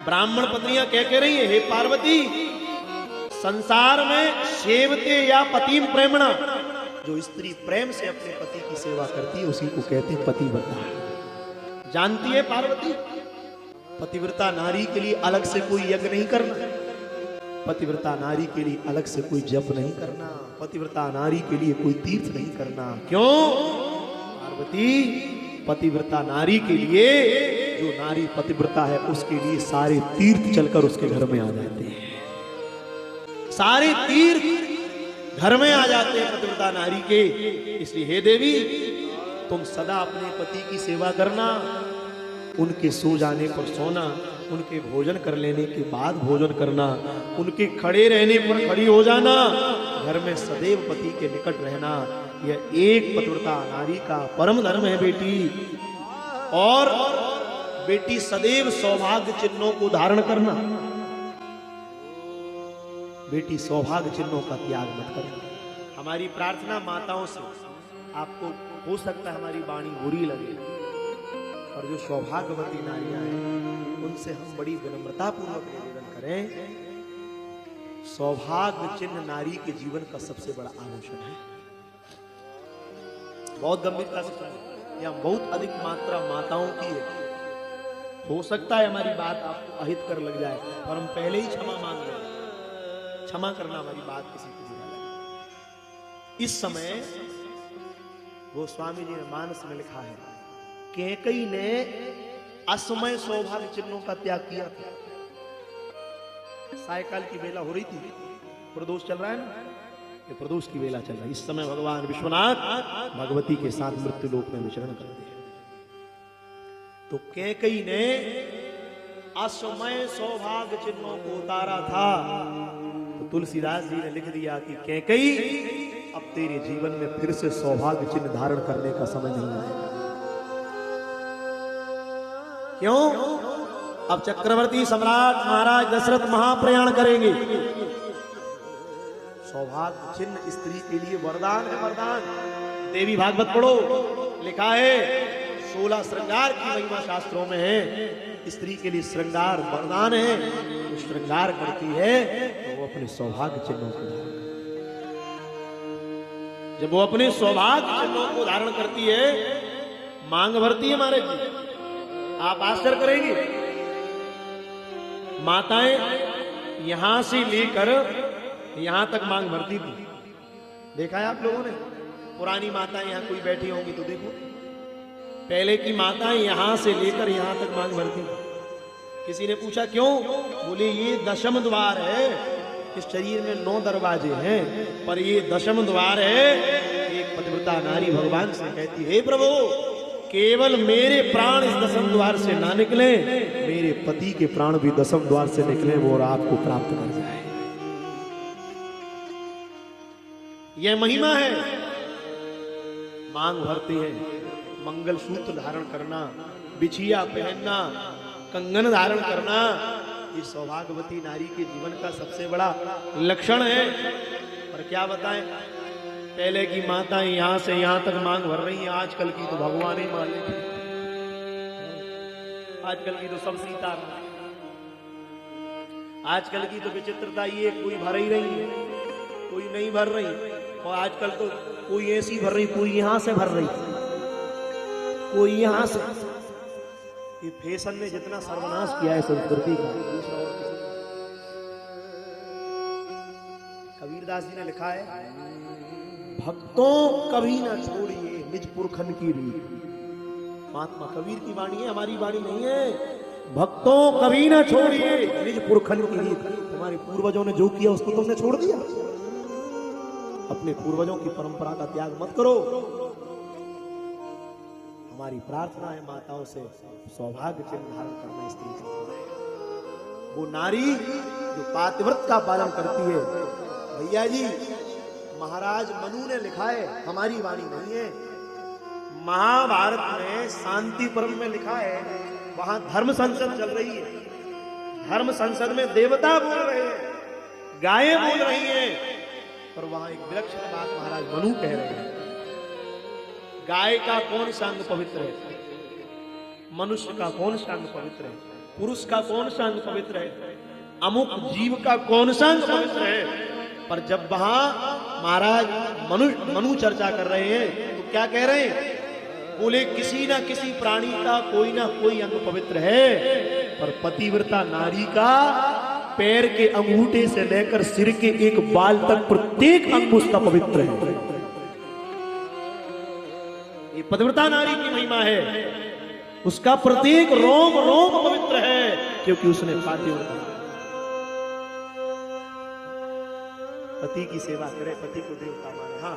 ब्राह्मण पत्नियां कह रही है, हे पार्वती, संसार में सेवते या पतिम प्रेमणा, जो स्त्री प्रेम से अपने पति की सेवा करती है उसी को कहते हैं पतिव्रता। जानती है पार्वती, पतिव्रता नारी के लिए अलग से कोई यज्ञ नहीं करना, पतिव्रता नारी के लिए अलग से कोई जप नहीं करना, पतिव्रता नारी के लिए कोई तीर्थ नहीं करना। क्यों पार्वती? पतिव्रता नारी के लिए, जो नारी पतिव्रता है उसके लिए सारे तीर्थ चलकर उसके घर में आ जाते हैं, सारे तीर्थ घर में आ जाते हैं पतिव्रता नारी के। इसलिए हे देवी, तुम सदा अपने पति की सेवा करना, उनके सो जाने पर सोना, उनके भोजन कर लेने के बाद भोजन करना, उनके खड़े रहने पर खड़ी हो जाना, घर में सदैव पति के निकट रहना, यह एक पतिव्रता नारी का परम धर्म है बेटी। और बेटी सदैव सौभाग्य चिन्हों को धारण करना, बेटी सौभाग्य चिन्हों का त्याग मत करना। हमारी प्रार्थना माताओं से, आपको हो सकता है हमारी वाणी बुरी लगे, और जो सौभाग्यवती नारियां हैं उनसे हम बड़ी विनम्रता पूर्वक निवेदन करें, सौभाग्य चिन्ह नारी के जीवन का सबसे बड़ा आभूषण है। बहुत गंभीरता से सुनिए, यह बहुत अधिक मात्रा माताओं की है। हो सकता है हमारी बात आपको अहित कर लग जाए, और हम पहले ही क्षमा मांग रहे हैं, क्षमा करना हमारी बात किसी को बुरा लगे। इस समय वो स्वामी जी ने मानस में लिखा है, कैकेयी ने असमय सौभाग्य चिन्हों का त्याग किया था। सायकाल की बेला हो रही थी, प्रदोष चल रहा है ना, ये प्रदोष की बेला चल रहा है। इस समय भगवान विश्वनाथ भगवती के साथ मृत्यु लोक में विचरण करते हैं। तो कैकेयी ने असमय सौभाग्य चिन्हों को उतारा था, तो तुलसीदास जी ने लिख दिया कि कैकेयी, अब तेरे जीवन में फिर से सौभाग्य चिन्ह धारण करने का समय नहीं आएगा। क्यों? अब चक्रवर्ती सम्राट महाराज दशरथ महाप्रयाण करेंगे। सौभाग्य चिन्ह स्त्री के लिए वरदान है, वरदान। देवी भागवत पढ़ो, लिखा है 16 श्रृंगार की महिमा शास्त्रों में है। स्त्री के लिए श्रृंगार वरदान है, वो श्रृंगार करती है तो वो अपने सौभाग्य चिन्हों को धारण करती है। जब वो अपने सौभाग्य चिन्हों को धारण करती है, मांग भरती है। महाराज जी, आप आश्चर्य करेंगे, माताएं यहां से लेकर यहां तक मांग भरती थी। देखा है आप लोगों ने? पुरानी माताएं यहां कोई बैठी होंगी तो देखो, पहले की माताएं यहां से लेकर यहां तक मांग भरती थी। किसी ने पूछा क्यों? बोले ये दशम द्वार है, इस शरीर में 9 दरवाजे हैं, पर ये दशम द्वार है। एक पतिव्रता नारी भगवान से कहती है, हे प्रभु, केवल मेरे प्राण इस दशम द्वार से ना निकले, मेरे पति के प्राण भी दशम द्वार से निकले, वो और आपको प्राप्त कर जाए। यह महिमा है। मांग भरती है, मंगल सूत्र धारण करना, बिछिया पहनना, कंगन धारण करना, ये सौभाग्यवती नारी के जीवन का सबसे बड़ा लक्षण है। पर क्या बताएं, पहले की माताएं यहां से यहां तक मांग भर रही हैं, आजकल की तो भगवान ही मान लेते। आजकल की तो सब सीता, आजकल की तो विचित्रता ये, कोई भर ही रही है, कोई नहीं भर रही। और आजकल तो कोई ऐसी भर रही, कोई यहां से भर रही, कोई यहां से। ये फैशन ने जितना सर्वनाश किया है संस्कृति का, दूसरा और किसी। कबीरदास जी ने लिखा है, भक्तों कभी ना छोड़िए निज पुरखन की रीत। महात्मा कबीर की वाणी है, हमारी वाणी नहीं है। भक्तों कभी ना छोड़िए निज पुरखन की रीत। तुम्हारे पूर्वजों ने जो किया उसको तुमने छोड़ दिया। अपने पूर्वजों की परंपरा का त्याग मत करो। हमारी प्रार्थना है माताओं से, सौभाग्य चिन्ह धारण करना स्त्री का। वो नारी जो पातिव्रत का पालन करती है, भैया जी, महाराज मनु ने लिखा है, हमारी वाणी नहीं है। महाभारत में शांति पर्व में लिखा है, वहां धर्म संसद चल रही है। धर्म संसद में देवता बोल रहे हैं, गायें बोल रही हैं, पर वहां एक विलक्षण बात महाराज मनु कह रहे हैं, गाय का कौन सा अंग पवित्र है, मनुष्य का कौन सा अंग पवित्र है? पुरुष का कौन सा अंग पवित्र है, अमुक जीव का कौन सा अंग पवित्र है। पर जब वहां महाराज मनु चर्चा कर रहे हैं तो क्या कह रहे हैं, बोले किसी ना किसी प्राणी का कोई ना कोई अंग पवित्र है, पर पतिव्रता नारी का पैर के अंगूठे से लेकर सिर के एक बाल तक प्रत्येक अंग उसका पवित्र है। ये पतिव्रता नारी की महिमा है, उसका प्रत्येक रोम रोम पवित्र है, क्योंकि उसने पतिव्रता पति की सेवा करे, पति को देवता माने। हाँ।